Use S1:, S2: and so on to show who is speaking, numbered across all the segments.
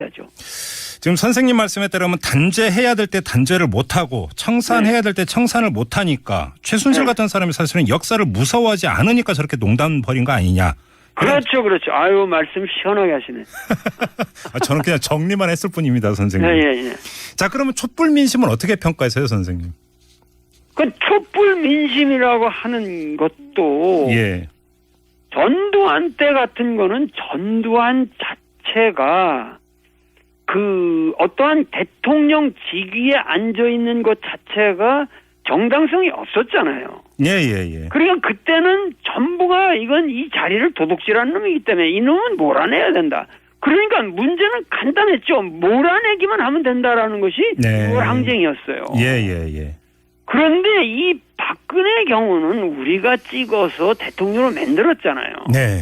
S1: 해야죠.
S2: 지금 선생님 말씀에 따르면 단죄해야 될 때 단죄를 못하고 청산해야 될 때 청산을 못하니까 최순실 같은 사람이 사실은 역사를 무서워하지 않으니까 저렇게 농단 벌인 거 아니냐.
S1: 그렇죠, 그렇죠. 아유, 말씀 시원하게 하시네.
S2: 저는 그냥 정리만 했을 뿐입니다, 선생님.
S1: 예.
S2: 자, 그러면 촛불 민심은 어떻게 평가하세요, 선생님?
S1: 그 촛불 민심이라고 하는 것도
S2: 예.
S1: 전두환 때 같은 거는 전두환 자체가 그 어떠한 대통령 직위에 앉아 있는 것 자체가 정당성이 없었잖아요.
S2: 예.
S1: 그러니까 그때는 전부가 이건 이 자리를 도둑질하는 놈이기 때문에 이 놈은 몰아내야 된다. 그러니까 문제는 간단했죠. 몰아내기만 하면 된다라는 것이
S2: 네.
S1: 6월 항쟁이었어요.
S2: 예.
S1: 그런데 이 박근혜 경우는 우리가 찍어서 대통령으로 만들었잖아요.
S2: 네.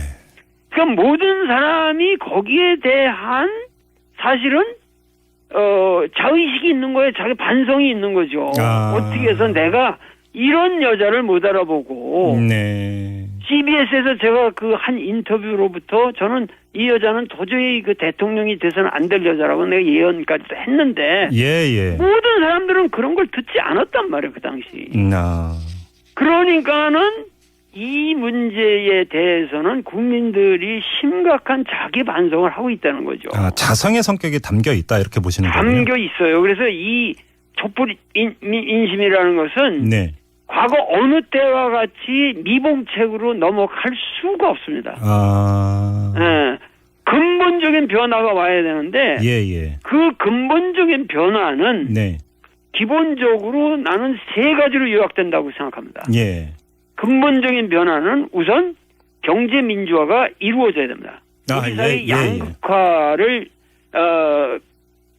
S1: 그러니까 모든 사람이 거기에 대한 사실은 자의식이 있는 거예요. 자기 반성이 있는 거죠. 어떻게 해서 내가 이런 여자를 못 알아보고
S2: 네.
S1: CBS에서 제가 그 한 인터뷰로부터 저는 이 여자는 도저히 그 대통령이 돼서는 안 될 여자라고 내가 예언까지도 했는데
S2: 예.
S1: 모든 사람들은 그런 걸 듣지 않았단 말이에요. 그 당시. 그러니까는 이 문제에 대해서는 국민들이 심각한 자기 반성을 하고 있다는 거죠.
S2: 자성의 성격이 담겨 있다 이렇게 보시는 거예요?
S1: 담겨 있어요. 그래서 이 촛불 인심이라는 것은
S2: 네.
S1: 과거 어느 때와 같이 미봉책으로 넘어갈 수가 없습니다. 네. 근본적인 변화가 와야 되는데
S2: 예.
S1: 그 근본적인 변화는
S2: 네.
S1: 기본적으로 나는 세 가지로 요약된다고 생각합니다.
S2: 예.
S1: 근본적인 변화는 우선 경제 민주화가 이루어져야 됩니다. 우리 사회 양극화를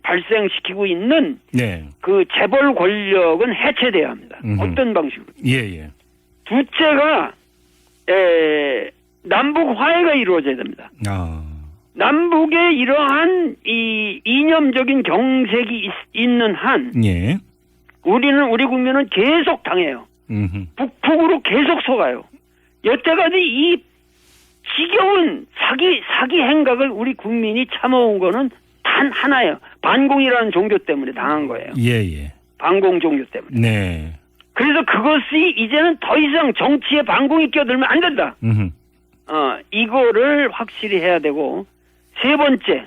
S1: 발생시키고 있는
S2: 네.
S1: 그 재벌 권력은 해체돼야 합니다. 어떤 방식으로?
S2: 예.
S1: 둘째가 남북 화해가 이루어져야 됩니다. 남북의 이러한 이 이념적인 경색이 있는 한
S2: 예.
S1: 우리 국민은 계속 당해요. 북으로 계속 속아요. 여태까지 이 지겨운 사기 행각을 우리 국민이 참아온 거는 단 하나예요. 반공이라는 종교 때문에 당한 거예요.
S2: 예.
S1: 반공 종교 때문에.
S2: 네.
S1: 그래서 그것이 이제는 더 이상 정치에 반공이 끼어들면 안 된다. 이거를 확실히 해야 되고, 세 번째,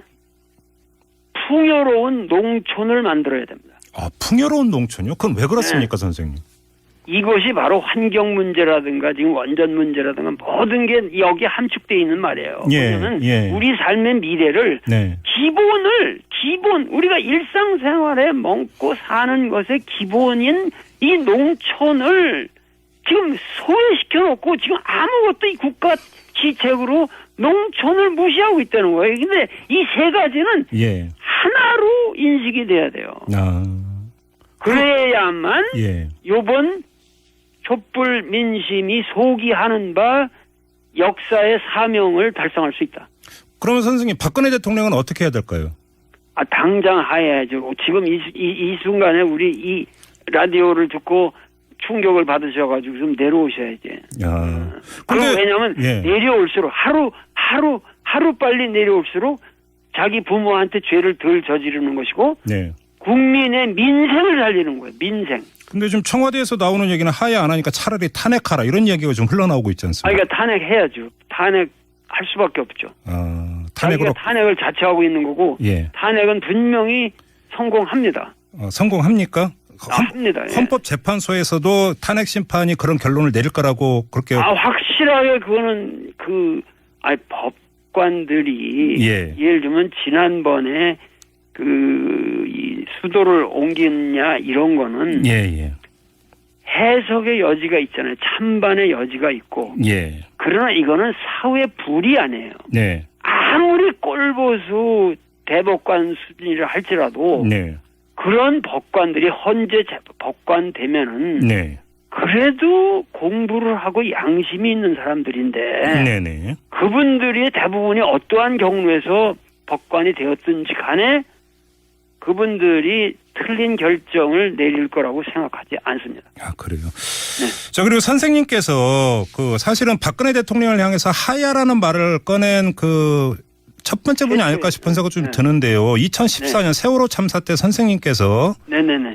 S1: 풍요로운 농촌을 만들어야 됩니다.
S2: 풍요로운 농촌이요? 그건 왜 그렇습니까, 선생님?
S1: 이것이 바로 환경 문제라든가 지금 원전 문제라든가 모든 게 여기에 함축되어 있는 말이에요. 왜냐하면 우리 삶의 미래를 기본 우리가 일상생활에 먹고 사는 것의 기본인 이 농촌을 지금 소외시켜 놓고 지금 아무것도 이 국가 지책으로 농촌을 무시하고 있다는 거예요. 근데 이 세 가지는 하나로 인식이 돼야 돼요. 그래야만 요번 촛불 민심이 소기하는 바 역사의 사명을 달성할 수 있다.
S2: 그러면 선생님 박근혜 대통령은 어떻게 해야 될까요?
S1: 당장 하야죠. 지금 이 순간에 우리 이 라디오를 듣고 충격을 받으셔가지고 좀 내려오셔야지. 그리고 왜냐하면 내려올수록 하루 빨리 내려올수록 자기 부모한테 죄를 덜 저지르는 것이고 국민의 민생을 살리는 거예요. 민생.
S2: 근데 지금 청와대에서 나오는 얘기는 하야 안 하니까 차라리 탄핵하라 이런 얘기가 좀 흘러나오고 있지 않습니까?
S1: 그러니까 탄핵해야죠. 탄핵할 수밖에 없죠. 자기가 탄핵을 자처하고 있는 거고 탄핵은 분명히 성공합니다.
S2: 성공합니까?
S1: 합니다.
S2: 헌법재판소에서도 탄핵 심판이 그런 결론을 내릴 거라고 그렇게
S1: 확실하게 그거는 법관들이 예를 들면 지난번에 이 수도를 옮기느냐 이런 거는 해석의 여지가 있잖아요. 찬반의 여지가 있고. 그러나 이거는 사회 불이아니에요. 아무리 꼴보수 대법관 수준이라 할지라도 그런 법관들이 헌재 법관 되면은 그래도 공부를 하고 양심이 있는 사람들인데 그분들이 대부분이 어떠한 경로에서 법관이 되었든지 간에 그분들이 틀린 결정을 내릴 거라고 생각하지 않습니다.
S2: 그래요? 자, 그리고 선생님께서 사실은 박근혜 대통령을 향해서 하야라는 말을 꺼낸 첫 번째 분이 아닐까 싶은 생각이 좀 드는데요. 2014년 세월호 참사 때 선생님께서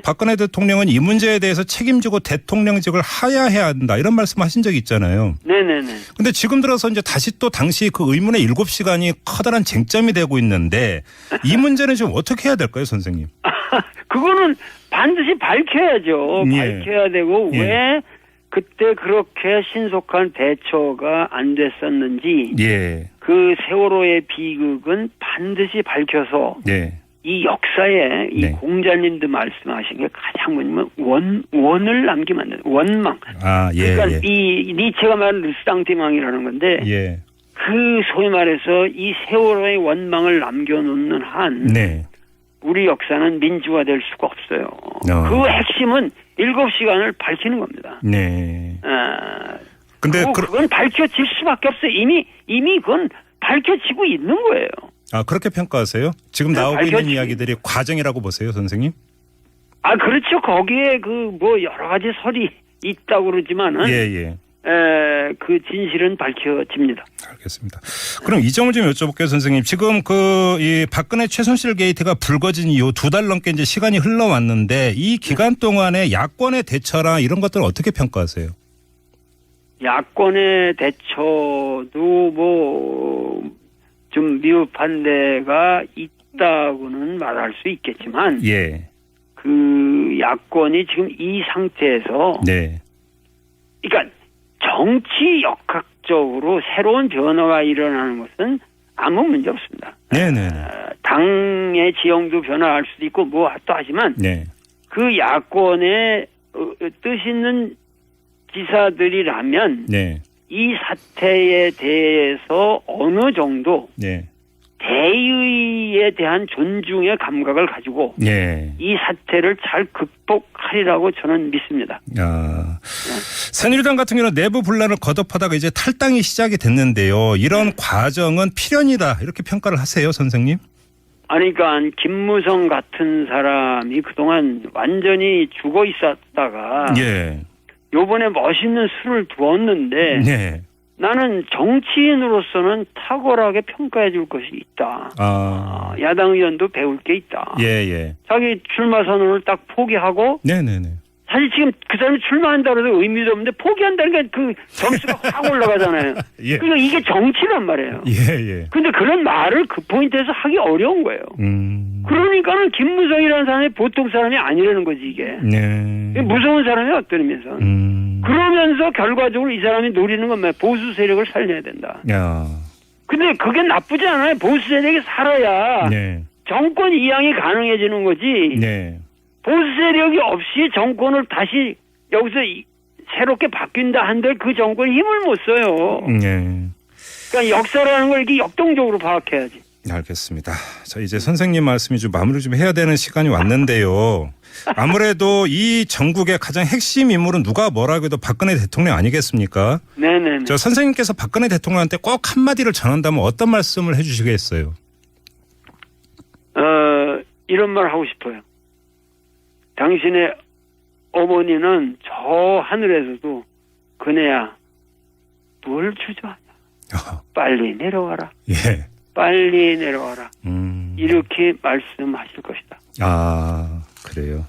S2: 박근혜 대통령은 이 문제에 대해서 책임지고 대통령직을 하야해야 한다 이런 말씀하신 적이 있잖아요. 근데 지금 들어서 이제 다시 또 당시 그 의문의 7시간이 커다란 쟁점이 되고 있는데 이 문제는 지금 어떻게 해야 될까요, 선생님?
S1: 그거는 반드시 밝혀야죠. 밝혀야 되고 왜 그때 그렇게 신속한 대처가 안 됐었는지 그 세월호의 비극은 반드시 밝혀서 이 역사에 이 공자님도 말씀하신 게 가장 뭐냐면 원을 남기면 안 돼요. 원망. 그러니까 이 니체가 말하는 르스당티망이라는 건데 그 소위 말해서 이 세월호의 원망을 남겨놓는 한 우리 역사는 민주화될 수가 없어요. 그 핵심은 7시간을 밝히는 겁니다. 근데 그건 밝혀질 수밖에 없어요. 이미 그건 밝혀지고 있는 거예요.
S2: 그렇게 평가하세요? 지금 나오고 있는 이야기들이 과정이라고 보세요, 선생님?
S1: 그렇죠. 거기에 뭐 여러 가지 설이 있다고 그러지만은 그 진실은 밝혀집니다.
S2: 알겠습니다. 그럼 이 점을 좀 여쭤볼게요, 선생님. 지금 이 박근혜 최순실 게이트가 불거진 이후 2달 넘게 이제 시간이 흘러왔는데 이 기간 동안에 야권의 대처나 이런 것들을 어떻게 평가하세요?
S1: 야권의 대처도 뭐 좀 미흡한 데가 있다고는 말할 수 있겠지만 그 야권이 지금 이 상태에서 그러니까 정치 역학적으로 새로운 변화가 일어나는 것은 아무 문제 없습니다. 당의 지형도 변화할 수도 있고 뭐 또 하지만 그 야권의 뜻 있는 지사들이라면 이 사태에 대해서 어느 정도 대의에 대한 존중의 감각을 가지고 이 사태를 잘 극복하리라고 저는 믿습니다.
S2: 새누리당 같은 경우는 내부 분란을 거듭하다가 이제 탈당이 시작이 됐는데요. 이런 과정은 필연이다 이렇게 평가를 하세요, 선생님?
S1: 그러니까 김무성 같은 사람이 그동안 완전히 죽어 있었다가 요번에 멋있는 수를 두었는데 나는 정치인으로서는 탁월하게 평가해 줄 것이 있다. 야당 의원도 배울 게 있다. 자기 출마 선언을 딱 포기하고 사실 지금 그 사람이 출마한다고 해서 의미도 없는데 포기한다는 게 그 점수가 확 올라가잖아요. 그러니까 이게 정치란 말이에요. 근데 그런 말을 그 포인트에서 하기 어려운 거예요. 그러니까는 김무성이라는 사람이 보통 사람이 아니라는 거지 이게. 무서운 사람이 어떤 의미에서. 그러면서 결과적으로 이 사람이 노리는 건 뭐야? 보수 세력을 살려야 된다. 근데 그게 나쁘지 않아요. 보수 세력이 살아야 정권 이양이 가능해지는 거지. 보수 세력이 없이 정권을 다시 여기서 새롭게 바뀐다 한들 그 정권이 힘을 못 써요. 그러니까 역사라는 걸 이렇게 역동적으로 파악해야지.
S2: 알겠습니다. 자, 이제 선생님 말씀이 좀 마무리 좀 해야 되는 시간이 왔는데요. 아무래도 이 전국의 가장 핵심 인물은 누가 뭐라고 해도 박근혜 대통령 아니겠습니까? 저 선생님께서 박근혜 대통령한테 꼭 한마디를 전한다면 어떤 말씀을 해 주시겠어요?
S1: 이런 말 하고 싶어요. 당신의 어머니는 저 하늘에서도 그네야 뭘 주저하냐. 빨리 내려와라. 빨리 내려와라. 이렇게 말씀하실 것이다.
S2: 그래요.